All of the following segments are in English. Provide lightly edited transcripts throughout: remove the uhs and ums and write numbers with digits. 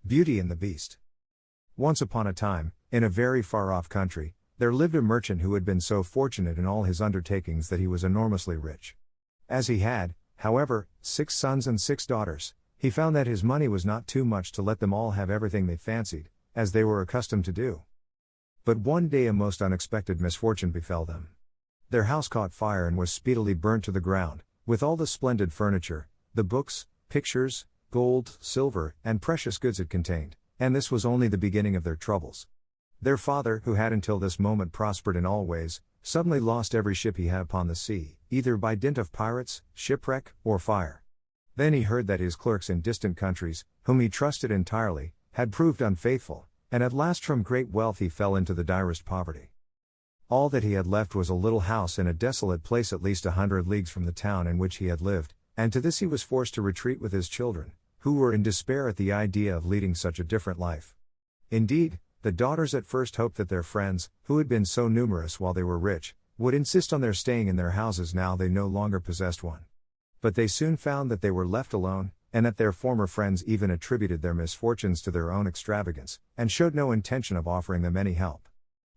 Beauty and the Beast. Once upon a time, in a very far-off country, there lived a merchant who had been so fortunate in all his undertakings that he was enormously rich. As he had, however, 6 sons and 6 daughters, he found that his money was not too much to let them all have everything they fancied, as they were accustomed to do. But one day a most unexpected misfortune befell them. Their house caught fire and was speedily burnt to the ground, with all the splendid furniture, the books, pictures, gold, silver, and precious goods it contained, and this was only the beginning of their troubles. Their father, who had until this moment prospered in all ways, suddenly lost every ship he had upon the sea, either by dint of pirates, shipwreck, or fire. Then he heard that his clerks in distant countries, whom he trusted entirely, had proved unfaithful, and at last from great wealth he fell into the direst poverty. All that he had left was a little house in a desolate place at least 100 leagues from the town in which he had lived, and to this he was forced to retreat with his children, who were in despair at the idea of leading such a different life. Indeed, the daughters at first hoped that their friends, who had been so numerous while they were rich, would insist on their staying in their houses now they no longer possessed one. But they soon found that they were left alone, and that their former friends even attributed their misfortunes to their own extravagance, and showed no intention of offering them any help.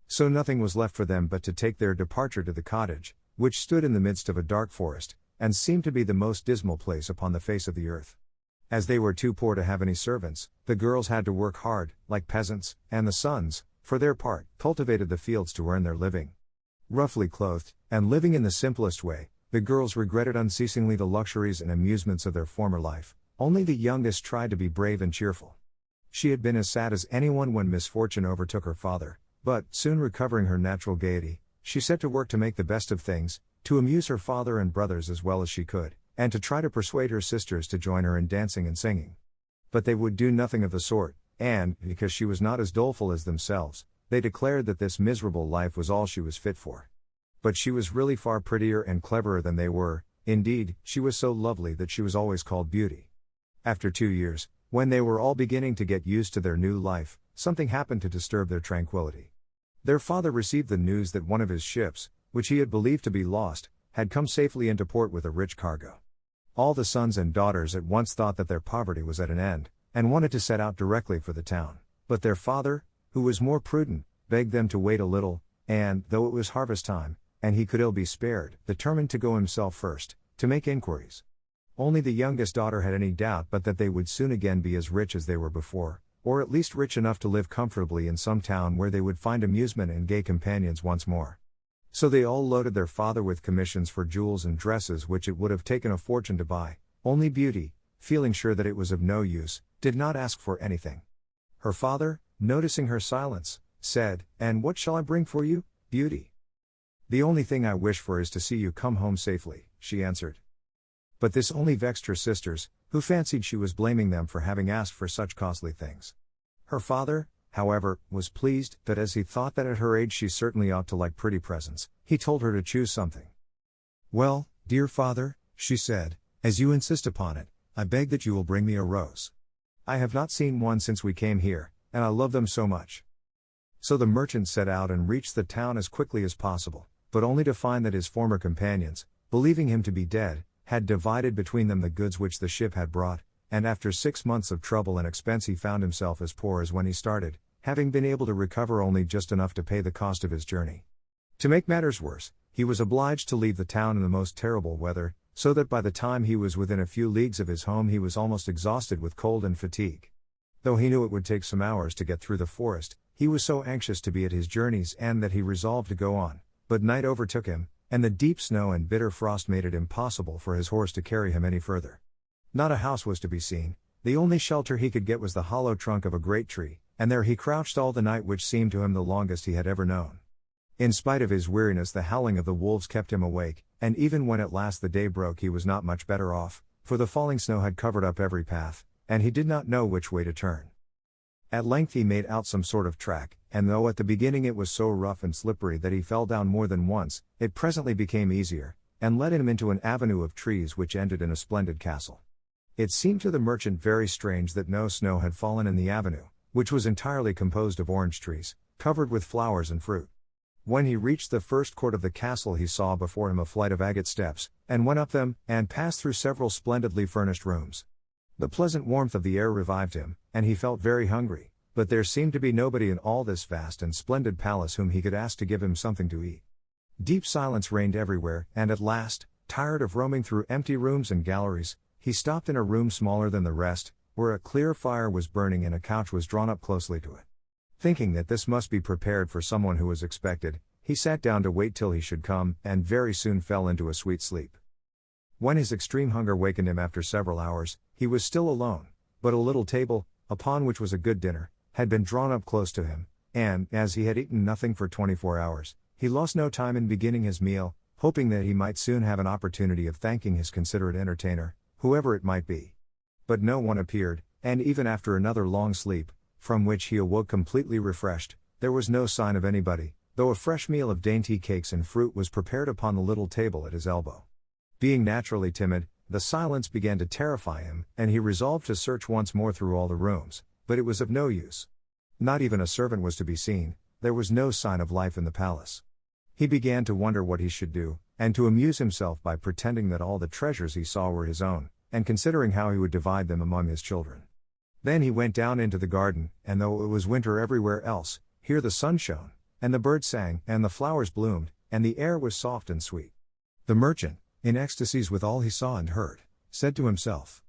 So nothing was left for them but to take their departure to the cottage, which stood in the midst of a dark forest, and seemed to be the most dismal place upon the face of the earth. As they were too poor to have any servants, the girls had to work hard, like peasants, and the sons, for their part, cultivated the fields to earn their living. Roughly clothed, and living in the simplest way, the girls regretted unceasingly the luxuries and amusements of their former life. Only the youngest tried to be brave and cheerful. She had been as sad as anyone when misfortune overtook her father, but, soon recovering her natural gaiety, she set to work to make the best of things, to amuse her father and brothers as well as she could, and to try to persuade her sisters to join her in dancing and singing. But they would do nothing of the sort, and, because she was not as doleful as themselves, they declared that this miserable life was all she was fit for. But she was really far prettier and cleverer than they were. Indeed, she was so lovely that she was always called Beauty. After 2 years, when they were all beginning to get used to their new life, something happened to disturb their tranquility. Their father received the news that one of his ships, which he had believed to be lost, had come safely into port with a rich cargo. All the sons and daughters at once thought that their poverty was at an end, and wanted to set out directly for the town. But their father, who was more prudent, begged them to wait a little, and, though it was harvest time, and he could ill be spared, determined to go himself first, to make inquiries. Only the youngest daughter had any doubt but that they would soon again be as rich as they were before, or at least rich enough to live comfortably in some town where they would find amusement and gay companions once more. So they all loaded their father with commissions for jewels and dresses which it would have taken a fortune to buy. Only Beauty, feeling sure that it was of no use, did not ask for anything. Her father, noticing her silence, said, "And what shall I bring for you, Beauty?" "The only thing I wish for is to see you come home safely," she answered. But this only vexed her sisters, who fancied she was blaming them for having asked for such costly things. Her father, however, was pleased, that as he thought that at her age she certainly ought to like pretty presents, he told her to choose something. "Well, dear father," she said, "as you insist upon it, I beg that you will bring me a rose. I have not seen one since we came here, and I love them so much." So the merchant set out and reached the town as quickly as possible, but only to find that his former companions, believing him to be dead, had divided between them the goods which the ship had brought, and after 6 months of trouble and expense he found himself as poor as when he started, having been able to recover only just enough to pay the cost of his journey. To make matters worse, he was obliged to leave the town in the most terrible weather, so that by the time he was within a few leagues of his home he was almost exhausted with cold and fatigue. Though he knew it would take some hours to get through the forest, he was so anxious to be at his journey's end that he resolved to go on, but night overtook him, and the deep snow and bitter frost made it impossible for his horse to carry him any further. Not a house was to be seen. The only shelter he could get was the hollow trunk of a great tree, and there he crouched all the night, which seemed to him the longest he had ever known. In spite of his weariness the howling of the wolves kept him awake, and even when at last the day broke he was not much better off, for the falling snow had covered up every path, and he did not know which way to turn. At length he made out some sort of track, and though at the beginning it was so rough and slippery that he fell down more than once, it presently became easier, and led him into an avenue of trees which ended in a splendid castle. It seemed to the merchant very strange that no snow had fallen in the avenue, which was entirely composed of orange trees, covered with flowers and fruit. When he reached the first court of the castle he saw before him a flight of agate steps, and went up them, and passed through several splendidly furnished rooms. The pleasant warmth of the air revived him, and he felt very hungry, but there seemed to be nobody in all this vast and splendid palace whom he could ask to give him something to eat. Deep silence reigned everywhere, and at last, tired of roaming through empty rooms and galleries, he stopped in a room smaller than the rest, where a clear fire was burning and a couch was drawn up closely to it. Thinking that this must be prepared for someone who was expected, he sat down to wait till he should come, and very soon fell into a sweet sleep. When his extreme hunger wakened him after several hours, he was still alone, but a little table, upon which was a good dinner, had been drawn up close to him, and, as he had eaten nothing for 24 hours, he lost no time in beginning his meal, hoping that he might soon have an opportunity of thanking his considerate entertainer, whoever it might be. But no one appeared, and even after another long sleep, from which he awoke completely refreshed, there was no sign of anybody, though a fresh meal of dainty cakes and fruit was prepared upon the little table at his elbow. Being naturally timid, the silence began to terrify him, and he resolved to search once more through all the rooms, but it was of no use. Not even a servant was to be seen, there was no sign of life in the palace. He began to wonder what he should do, and to amuse himself by pretending that all the treasures he saw were his own, and considering how he would divide them among his children. Then he went down into the garden, and though it was winter everywhere else, here the sun shone, and the birds sang, and the flowers bloomed, and the air was soft and sweet. The merchant, in ecstasies with all he saw and heard, said to himself,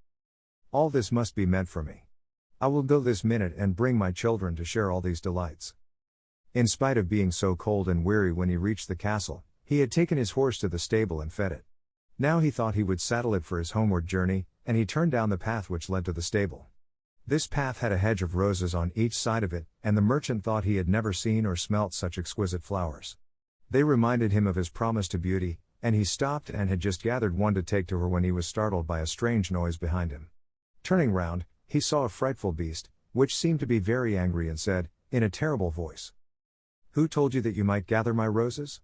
"All this must be meant for me. I will go this minute and bring my children to share all these delights." In spite of being so cold and weary when he reached the castle, he had taken his horse to the stable and fed it. Now he thought he would saddle it for his homeward journey, and he turned down the path which led to the stable. This path had a hedge of roses on each side of it, and the merchant thought he had never seen or smelt such exquisite flowers. They reminded him of his promise to Beauty, and he stopped and had just gathered one to take to her when he was startled by a strange noise behind him. Turning round, he saw a frightful beast, which seemed to be very angry and said, in a terrible voice, "Who told you that you might gather my roses?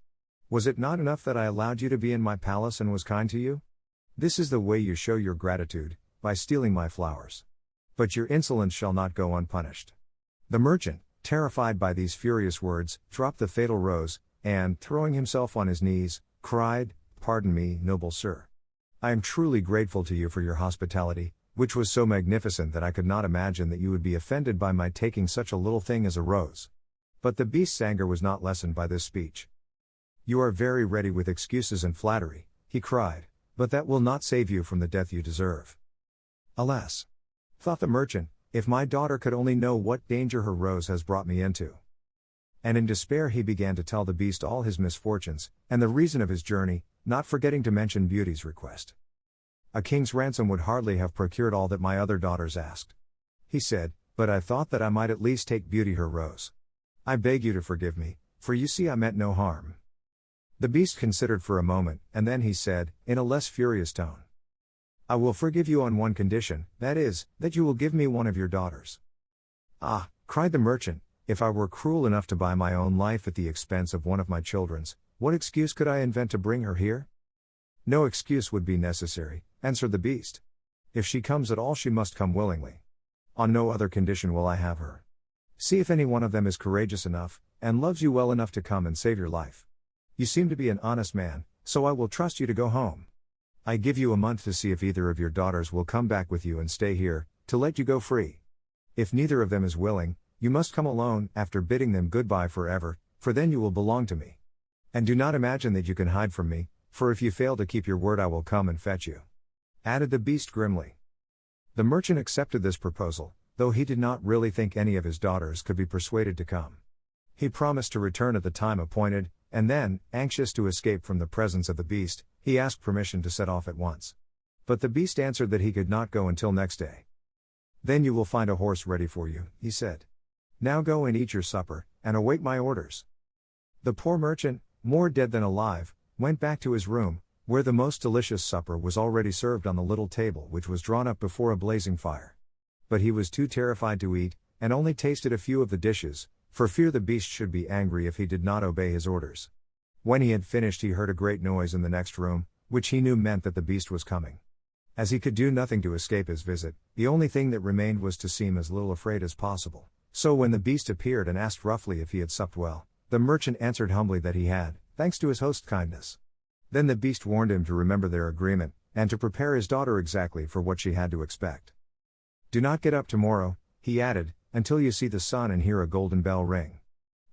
Was it not enough that I allowed you to be in my palace and was kind to you? This is the way you show your gratitude, by stealing my flowers. But your insolence shall not go unpunished." The merchant, terrified by these furious words, dropped the fatal rose, and, throwing himself on his knees, cried, "Pardon me, noble sir. I am truly grateful to you for your hospitality, which was so magnificent that I could not imagine that you would be offended by my taking such a little thing as a rose." But the beast's anger was not lessened by this speech. "You are very ready with excuses and flattery," he cried, "but that will not save you from the death you deserve." "Alas," thought the merchant, "if my daughter could only know what danger her rose has brought me into." And in despair he began to tell the beast all his misfortunes, and the reason of his journey, not forgetting to mention Beauty's request. "A king's ransom would hardly have procured all that my other daughters asked," he said, "but I thought that I might at least take Beauty her rose. I beg you to forgive me, for you see I meant no harm." The beast considered for a moment, and then he said, in a less furious tone, "I will forgive you on one condition, that is, that you will give me one of your daughters." "Ah," cried the merchant, "if I were cruel enough to buy my own life at the expense of one of my children's, what excuse could I invent to bring her here?" "No excuse would be necessary," answered the beast. "If she comes at all she must come willingly. On no other condition will I have her. See if any one of them is courageous enough, and loves you well enough to come and save your life. You seem to be an honest man, so I will trust you to go home. I give you a month to see if either of your daughters will come back with you and stay here, to let you go free. If neither of them is willing, you must come alone, after bidding them goodbye forever, for then you will belong to me. And do not imagine that you can hide from me, for if you fail to keep your word I will come and fetch you," added the beast grimly. The merchant accepted this proposal, though he did not really think any of his daughters could be persuaded to come. He promised to return at the time appointed, and then, anxious to escape from the presence of the beast, he asked permission to set off at once. But the beast answered that he could not go until next day. "Then you will find a horse ready for you," he said. "Now go and eat your supper, and await my orders." The poor merchant, more dead than alive, went back to his room, where the most delicious supper was already served on the little table which was drawn up before a blazing fire. But he was too terrified to eat, and only tasted a few of the dishes, for fear the beast should be angry if he did not obey his orders. When he had finished he heard a great noise in the next room, which he knew meant that the beast was coming. As he could do nothing to escape his visit, the only thing that remained was to seem as little afraid as possible. So when the beast appeared and asked roughly if he had supped well, the merchant answered humbly that he had, thanks to his host's kindness. Then the beast warned him to remember their agreement, and to prepare his daughter exactly for what she had to expect. "Do not get up tomorrow," he added, until you see the sun and hear a golden bell ring.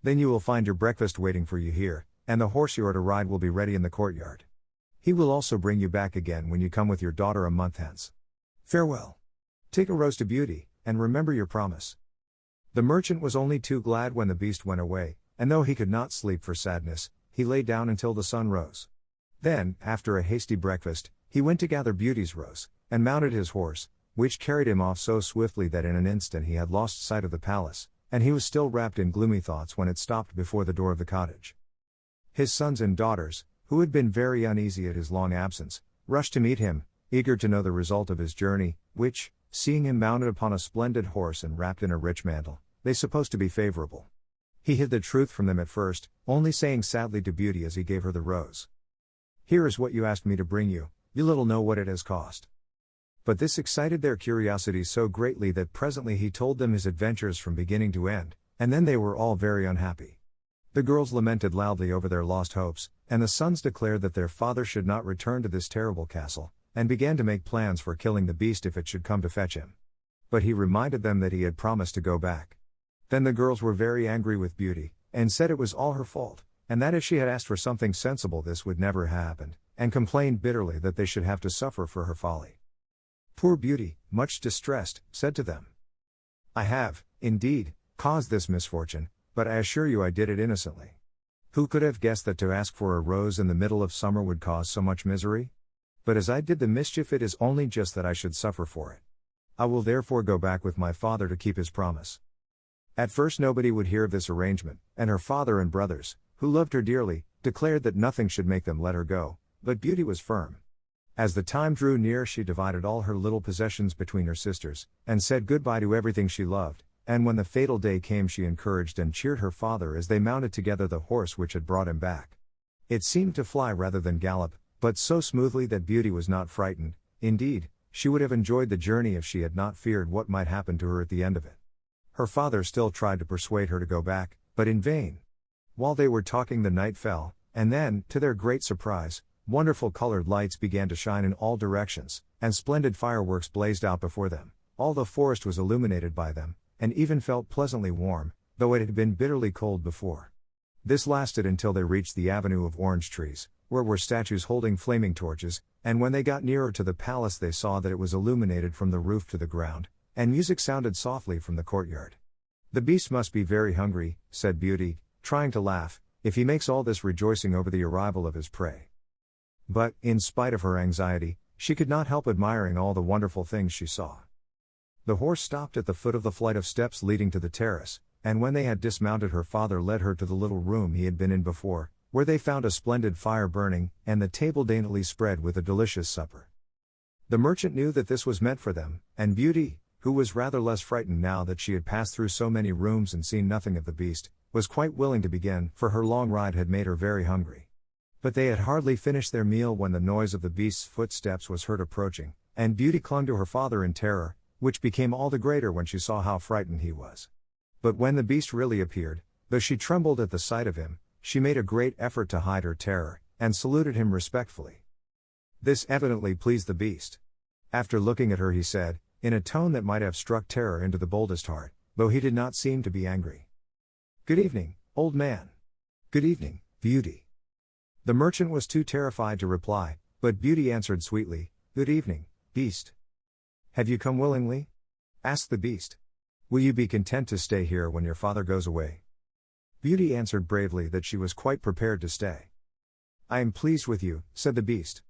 Then you will find your breakfast waiting for you here, and the horse you are to ride will be ready in the courtyard. He will also bring you back again when you come with your daughter a month hence. Farewell. Take a rose to Beauty, and remember your promise. The merchant was only too glad when the beast went away, and though he could not sleep for sadness, he lay down until the sun rose. Then, after a hasty breakfast, he went to gather Beauty's rose, and mounted his horse, which carried him off so swiftly that in an instant he had lost sight of the palace, and he was still wrapped in gloomy thoughts when it stopped before the door of the cottage. His sons and daughters, who had been very uneasy at his long absence, rushed to meet him, eager to know the result of his journey, which, seeing him mounted upon a splendid horse and wrapped in a rich mantle, they supposed to be favorable. He hid the truth from them at first, only saying sadly to Beauty as he gave her the rose, "Here is what you asked me to bring you, you little know what it has cost." But this excited their curiosity so greatly that presently he told them his adventures from beginning to end, and then they were all very unhappy. The girls lamented loudly over their lost hopes, and the sons declared that their father should not return to this terrible castle, and began to make plans for killing the beast if it should come to fetch him. But he reminded them that he had promised to go back. Then the girls were very angry with Beauty, and said it was all her fault, and that if she had asked for something sensible this would never have happened, and complained bitterly that they should have to suffer for her folly. Poor Beauty, much distressed, said to them, "I have, indeed, caused this misfortune, but I assure you I did it innocently. Who could have guessed that to ask for a rose in the middle of summer would cause so much misery? But as I did the mischief it is only just that I should suffer for it. I will therefore go back with my father to keep his promise." At first nobody would hear of this arrangement, and her father and brothers, who loved her dearly, declared that nothing should make them let her go, but Beauty was firm. As the time drew near she divided all her little possessions between her sisters, and said goodbye to everything she loved, and when the fatal day came she encouraged and cheered her father as they mounted together the horse which had brought him back. It seemed to fly rather than gallop, but so smoothly that Beauty was not frightened. Indeed, she would have enjoyed the journey if she had not feared what might happen to her at the end of it. Her father still tried to persuade her to go back, but in vain. While they were talking the night fell, and then, to their great surprise, wonderful colored lights began to shine in all directions, and splendid fireworks blazed out before them. All the forest was illuminated by them, and even felt pleasantly warm, though it had been bitterly cold before. This lasted until they reached the avenue of orange trees, where were statues holding flaming torches, and when they got nearer to the palace they saw that it was illuminated from the roof to the ground, and music sounded softly from the courtyard. "The beast must be very hungry," said Beauty, trying to laugh, "if he makes all this rejoicing over the arrival of his prey." But, in spite of her anxiety, she could not help admiring all the wonderful things she saw. The horse stopped at the foot of the flight of steps leading to the terrace, and when they had dismounted her father led her to the little room he had been in before, where they found a splendid fire burning, and the table daintily spread with a delicious supper. The merchant knew that this was meant for them, and Beauty, who was rather less frightened now that she had passed through so many rooms and seen nothing of the beast, was quite willing to begin, for her long ride had made her very hungry. But they had hardly finished their meal when the noise of the beast's footsteps was heard approaching, and Beauty clung to her father in terror, which became all the greater when she saw how frightened he was. But when the beast really appeared, though she trembled at the sight of him, she made a great effort to hide her terror, and saluted him respectfully. This evidently pleased the beast. After looking at her he said, in a tone that might have struck terror into the boldest heart, though he did not seem to be angry, "Good evening, old man." "Good evening, Beauty." The merchant was too terrified to reply, but Beauty answered sweetly, "Good evening, beast." "Have you come willingly?" asked the beast. "Will you be content to stay here when your father goes away?" Beauty answered bravely that she was quite prepared to stay. "I am pleased with you," said the beast.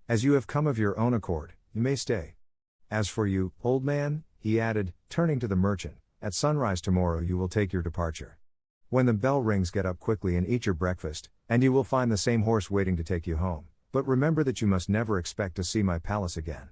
"As you have come of your own accord, you may stay. As for you, old man," he added, turning to the merchant, "at sunrise tomorrow you will take your departure. When the bell rings get up quickly and eat your breakfast, and you will find the same horse waiting to take you home, but remember that you must never expect to see my palace again."